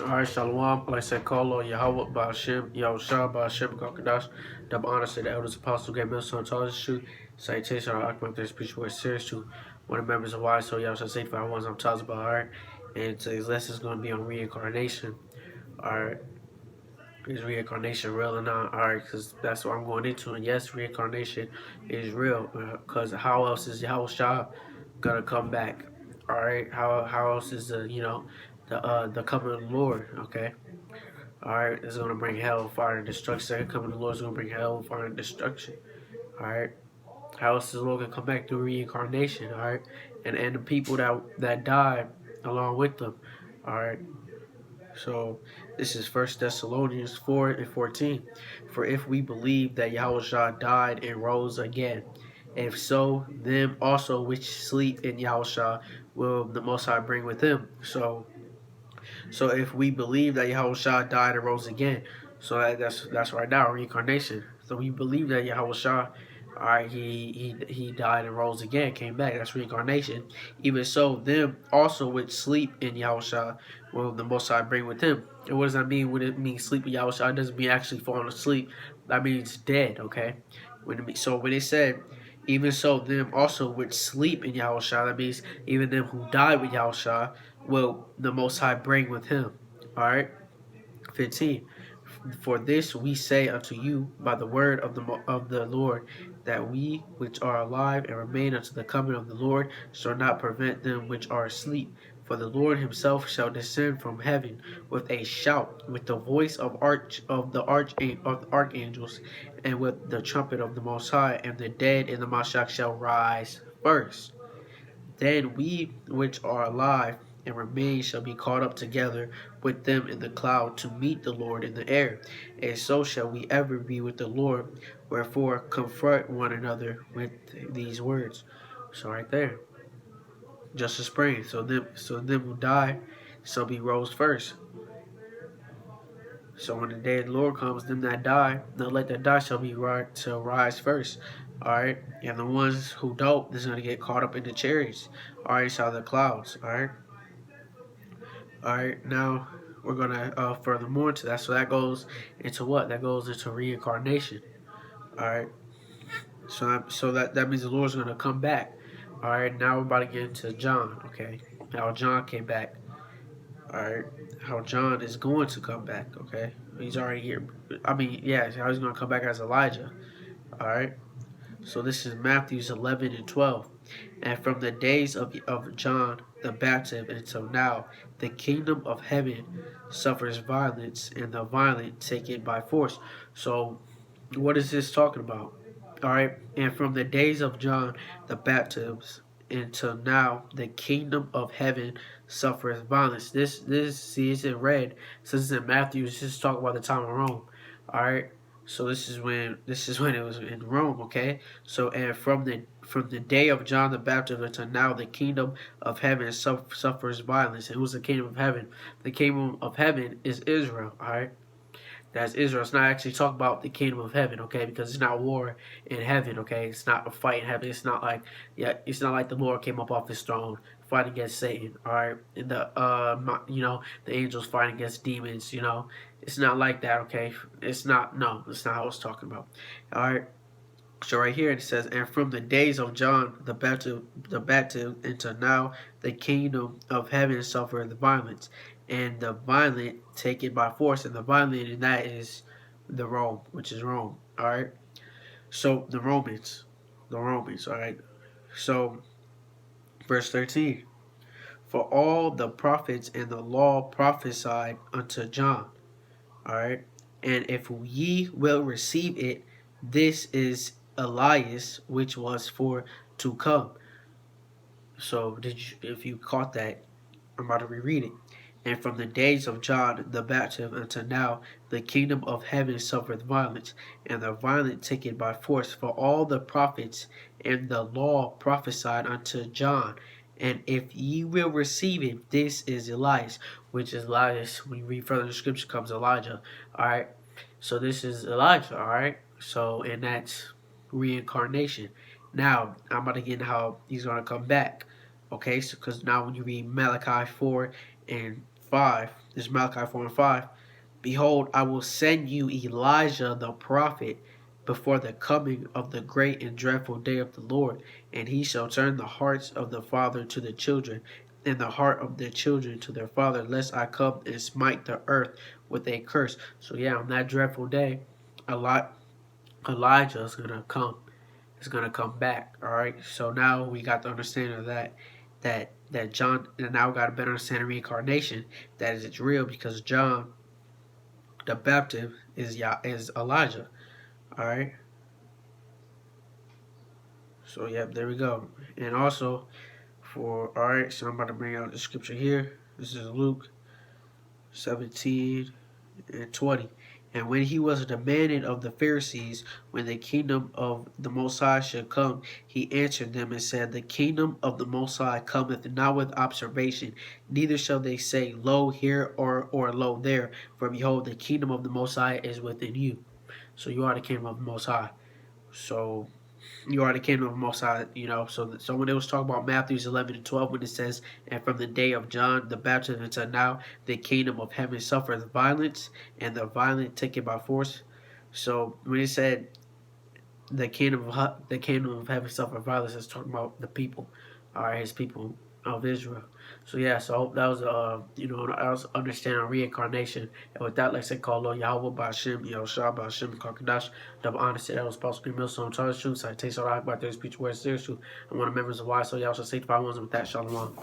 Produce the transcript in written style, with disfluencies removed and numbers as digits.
Alright, Shalom, like I said, Kolo, Yahweh, Ba'ashem, Yahushua, Ba'ashem, Kakadash, double honor to the elders, apostles, great ministers, and tallest truth, citation, our occupant, this preach word, serious truth, one of the members of why, so Yahushua, say for our ones, I'm talking about, alright, and today's lesson is going to be on reincarnation, alright, is reincarnation real or not, alright, because that's what I'm going into, and yes, reincarnation is real, because how else is Yahushua gonna come back, alright, how else is the coming of the Lord, okay? Alright, it's gonna bring hell, fire, and destruction. Second coming of the Lord is gonna bring hell, fire, and destruction. Alright. How else is the Lord gonna come back through reincarnation? Alright. And the people that died along with them. Alright. So this is First Thessalonians 4:14. For if we believe that Yahushua died and rose again, if so, them also which sleep in Yahushua will the Most High bring with him. So if we believe that Yahushua died and rose again, so that's right now reincarnation. So we believe that Yahushua, all right, he died and rose again, came back. That's reincarnation. Even so, them also which sleep in Yahushua will the Most High bring with him. And what does that mean? When it means sleep in Yahushua, it doesn't mean actually falling asleep. That means dead. Okay. When it said, even so, them also which sleep in Yahushua, that means even them who died with Yahushua will the Most High bring with him. Alright? 15. For this we say unto you by the word of the Lord, that we which are alive and remain unto the coming of the Lord shall not prevent them which are asleep. For the Lord himself shall descend from heaven with a shout, with the voice of the archangels, and with the trumpet of the Most High, and the dead in the Mashiach shall rise first. Then we which are alive and remain shall be caught up together with them in the cloud to meet the Lord in the air, and so shall we ever be with the Lord. Wherefore confront one another with these words. So right there, just a spring. So them who die shall be rose first. So when the day of the Lord comes, them that die, they'll let that die shall rise first. Alright? And the ones who don't, they're gonna get caught up in the chariots. Alright, so the clouds. Alright? Alright, now we're gonna furthermore to that. So that goes into what? That goes into reincarnation. Alright. So that means the Lord's gonna come back. Alright, now we're about to get into John, okay? How John came back. Alright. How John is going to come back, okay? He's already here. I mean, yeah, how he's gonna come back as Elijah. Alright. So this is Matthews 11 and 12. And from the days of John the Baptist until now, the kingdom of heaven suffers violence, and the violent take it by force. So what is this talking about? Alright, and from the days of John the Baptist until now, the kingdom of heaven suffers violence. This see, it's in red. Since it's in Matthew, it's just talking about the time of Rome. Alright. So this is when it was in Rome, okay? So and from the day of John the Baptist until now, the kingdom of heaven suffers violence. And who's the kingdom of heaven? The kingdom of heaven is Israel, all right? That's Israel. It's not actually talking about the kingdom of heaven, okay? Because it's not war in heaven, okay? It's not a fight in heaven. It's not like the Lord came up off his throne fighting against Satan, all right? And the angels fighting against demons, It's not like that, okay? It's not. No, it's not how it's talking about. All right. So right here it says, and from the days of John the Baptist until now, the kingdom of heaven suffered the violence, and the violent take it by force. And the violent, and that is the Rome, which is Rome. All right. So the Romans. All right. So verse 13. For all the prophets and the law prophesied unto John. All right. And if ye will receive it, this is Elias, which was for to come. So if you caught that, I'm about to reread it. And from the days of John the Baptist until now, the kingdom of heaven suffereth violence, and the violent take it by force. For all the prophets and the law prophesied unto John. And if ye will receive it, this is Elias, which is Elias. When you read further in the scripture, comes Elijah. All right. So this is Elijah. All right. So, and that's reincarnation. Now, I'm about to get how he's going to come back. Okay, so because now when you read Malachi 4 and 5. This is Malachi 4 and 5. Behold, I will send you Elijah the prophet before the coming of the great and dreadful day of the Lord, and he shall turn the hearts of the father to the children, and the heart of the children to their father, lest I come and smite the earth with a curse. So yeah, on that dreadful day, Elijah is gonna come. Is gonna come back. All right. So now we got the understanding of that. That John, and now we got a better understanding of reincarnation. That is, it's real because John the Baptist is Elijah. All right. So yep, there we go. And also all right. So I'm about to bring out the scripture here. This is Luke 17 and 20. And when he was demanded of the Pharisees when the kingdom of the Most High should come, he answered them and said, the kingdom of the Most High cometh not with observation, neither shall they say, lo here, or lo there, for behold, the kingdom of the Most High is within you. So you are the kingdom of the Most High. So you are the kingdom of Most High, So when it was talking about Matthews 11 and 12, when it says, and from the day of John the Baptist until now, the kingdom of heaven suffers violence, and the violent take it by force. So when it said the kingdom of heaven suffers violence, it's talking about the people, all right, his people of Israel. So yeah, so I hope that was I was understanding reincarnation. And with that, let's say call Lord Yahweh Ba'Shem, Shah Ba'Shem, Kakadash, double honor, say that was supposed to be Millstone, Charles Truth, so I taste all right about their speech, words, serious truth. I'm one of the members of Why So Y'all shall sanctify ones with that, Shalom.